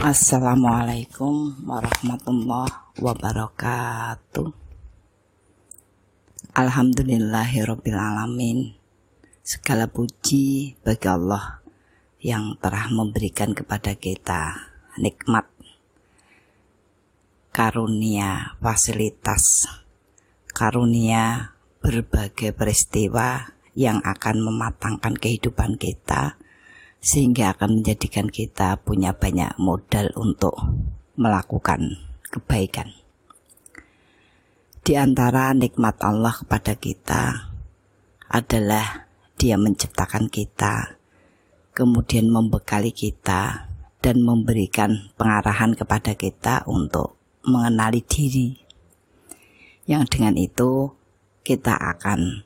Assalamualaikum warahmatullahi wabarakatuh. Alhamdulillahirrabbilalamin. Segala puji bagi Allah yang telah memberikan kepada kita nikmat, karunia, fasilitas, karunia berbagai peristiwa yang akan mematangkan kehidupan kita, sehingga akan menjadikan kita punya banyak modal untuk melakukan kebaikan. Di antara nikmat Allah kepada kita adalah Dia menciptakan kita, kemudian membekali kita dan memberikan pengarahan kepada kita untuk mengenali diri. Yang dengan itu kita akan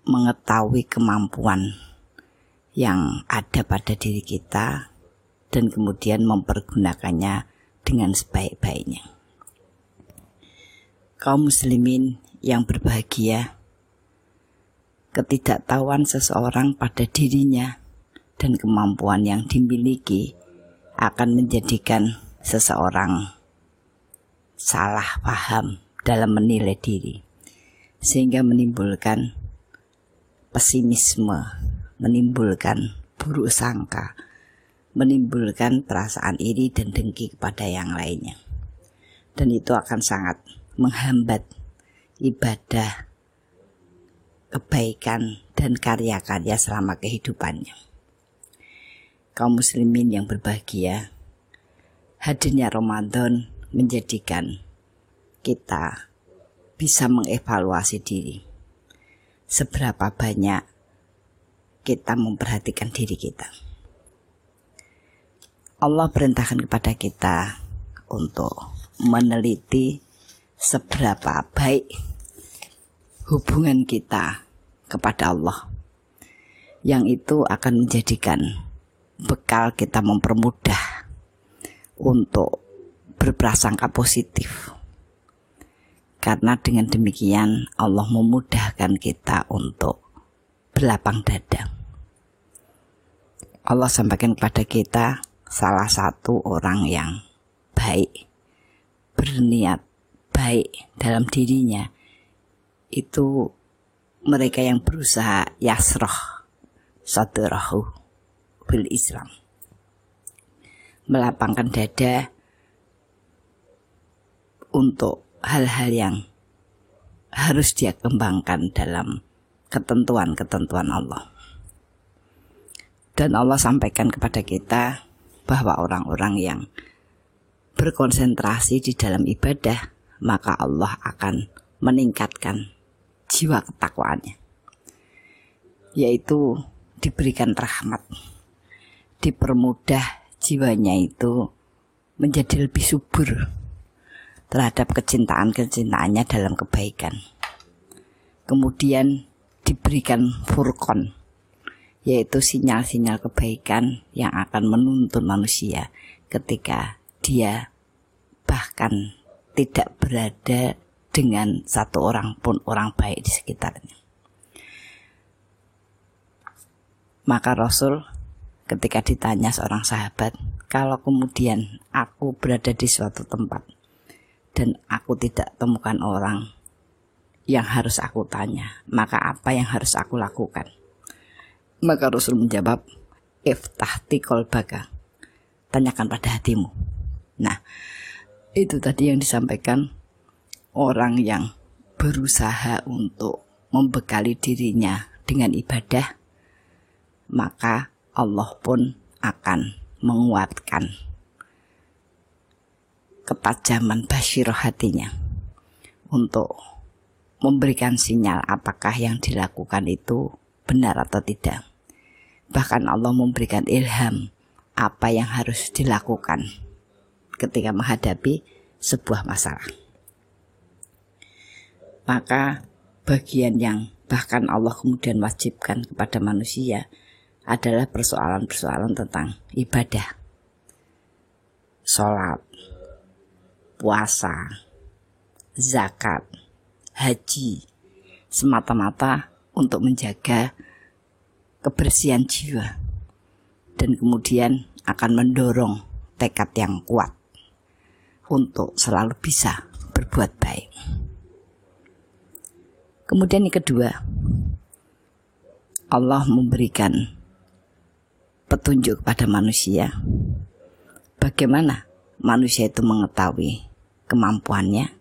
mengetahui kemampuan yang ada pada diri kita dan kemudian mempergunakannya dengan sebaik-baiknya. Kaum muslimin yang berbahagia, ketidaktahuan seseorang pada dirinya dan kemampuan yang dimiliki akan menjadikan seseorang salah paham dalam menilai diri, sehingga menimbulkan pesimisme, menimbulkan buruk sangka, menimbulkan perasaan iri dan dengki kepada yang lainnya. Dan itu akan sangat menghambat ibadah, kebaikan, dan karya-karya selama kehidupannya. Kaum muslimin yang berbahagia, hadirnya Ramadan menjadikan kita bisa mengevaluasi diri. Seberapa banyak kita memperhatikan diri kita. Allah perintahkan kepada kita untuk meneliti seberapa baik hubungan kita kepada Allah, yang itu akan menjadikan bekal kita mempermudah untuk berprasangka positif. Karena dengan demikian Allah memudahkan kita untuk berlapang dada. Allah sampaikan kepada kita salah satu orang yang baik, berniat baik dalam dirinya, itu mereka yang berusaha yasroh sadrahu bil Islam, melapangkan dada untuk hal-hal yang harus dia kembangkan dalam ketentuan-ketentuan Allah. Dan Allah sampaikan kepada kita bahwa orang-orang yang berkonsentrasi di dalam ibadah, maka Allah akan meningkatkan jiwa ketakwaannya, yaitu diberikan rahmat, dipermudah jiwanya itu menjadi lebih subur terhadap kecintaannya dalam kebaikan. Kemudian diberikan furqan, yaitu sinyal-sinyal kebaikan yang akan menuntun manusia ketika dia bahkan tidak berada dengan satu orang pun orang baik di sekitarnya. Maka Rasul ketika ditanya seorang sahabat, kalau kemudian aku berada di suatu tempat dan aku tidak temukan orang yang harus aku tanya, maka apa yang harus aku lakukan? Maka Rasul menjawab, iftahti qalbaka, tanyakan pada hatimu. Nah, itu tadi yang disampaikan orang yang berusaha untuk membekali dirinya dengan ibadah, maka Allah pun akan menguatkan ketajaman basyirah hatinya untuk memberikan sinyal apakah yang dilakukan itu benar atau tidak. Bahkan Allah memberikan ilham apa yang harus dilakukan ketika menghadapi sebuah masalah. Maka bagian yang bahkan Allah kemudian wajibkan kepada manusia adalah persoalan-persoalan tentang ibadah, sholat, puasa, zakat, haji, semata-mata untuk menjaga kebersihan jiwa dan kemudian akan mendorong tekad yang kuat untuk selalu bisa berbuat baik. Kemudian yang kedua, Allah memberikan petunjuk kepada manusia bagaimana manusia itu mengetahui kemampuannya.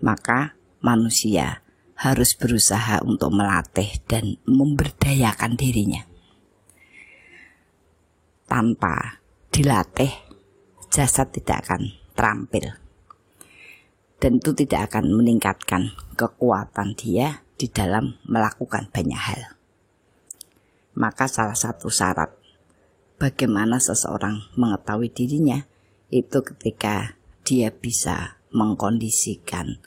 Maka manusia harus berusaha untuk melatih dan memberdayakan dirinya. Tanpa dilatih, jasad tidak akan terampil, dan itu tidak akan meningkatkan kekuatan dia di dalam melakukan banyak hal. Maka salah satu syarat bagaimana seseorang mengetahui dirinya itu ketika dia bisa mengkondisikan,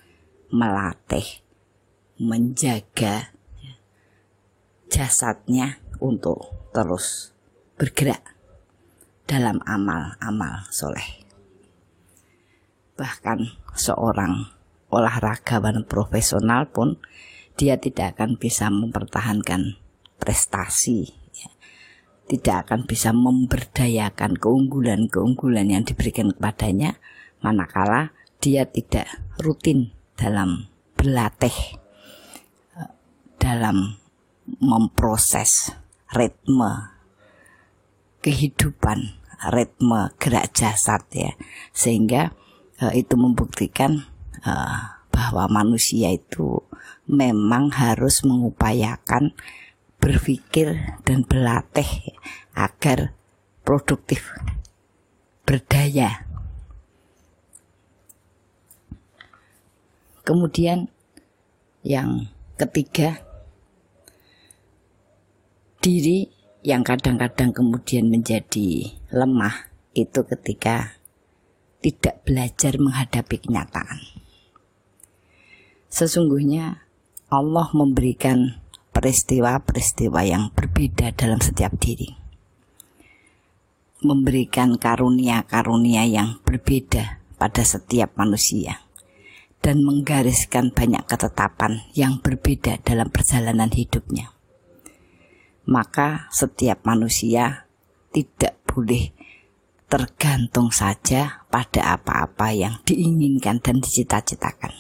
melatih, menjaga jasadnya untuk terus bergerak dalam amal-amal soleh. Bahkan seorang olahragawan profesional pun dia tidak akan bisa mempertahankan prestasi, tidak akan bisa memberdayakan keunggulan-keunggulan yang diberikan kepadanya manakala dia tidak rutin dalam berlatih, dalam memproses ritme kehidupan, ritme gerak jasad ya, sehingga itu membuktikan bahwa manusia itu memang harus mengupayakan berpikir dan berlatih agar produktif, berdaya. Kemudian yang ketiga, diri yang kadang-kadang kemudian menjadi lemah itu ketika tidak belajar menghadapi kenyataan. Sesungguhnya Allah memberikan peristiwa-peristiwa yang berbeda dalam setiap diri, memberikan karunia-karunia yang berbeda pada setiap manusia, dan menggariskan banyak ketetapan yang berbeda dalam perjalanan hidupnya. Maka setiap manusia tidak boleh tergantung saja pada apa-apa yang diinginkan dan dicita-citakan,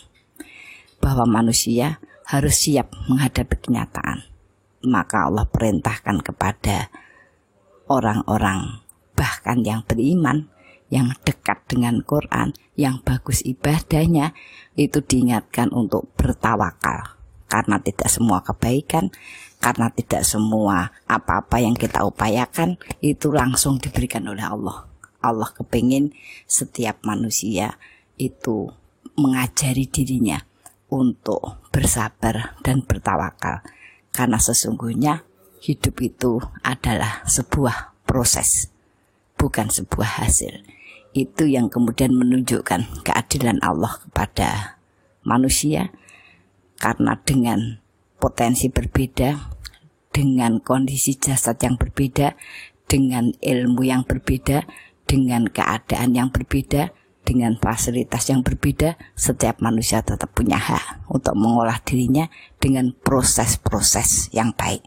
bahwa manusia harus siap menghadapi kenyataan. Maka Allah perintahkan kepada orang-orang bahkan yang beriman, yang dekat dengan Quran, yang bagus ibadahnya, itu diingatkan untuk bertawakal. Karena tidak semua kebaikan, karena tidak semua apa-apa yang kita upayakan itu langsung diberikan oleh Allah. Allah kepingin setiap manusia itu mengajari dirinya untuk bersabar dan bertawakal. Karena sesungguhnya hidup itu adalah sebuah proses, bukan sebuah hasil. Itu yang kemudian menunjukkan keadilan Allah kepada manusia. Karena dengan potensi berbeda, dengan kondisi jasad yang berbeda, dengan ilmu yang berbeda, dengan keadaan yang berbeda, dengan fasilitas yang berbeda, setiap manusia tetap punya hak untuk mengolah dirinya dengan proses-proses yang baik.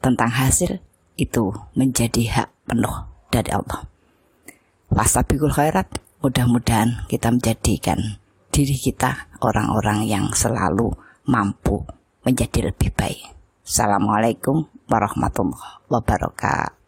Tentang hasil, itu menjadi hak penuh dari Allah. Fastabiqul khairat, mudah-mudahan kita menjadikan diri kita orang-orang yang selalu mampu menjadi lebih baik. Assalamualaikum warahmatullahi wabarakatuh.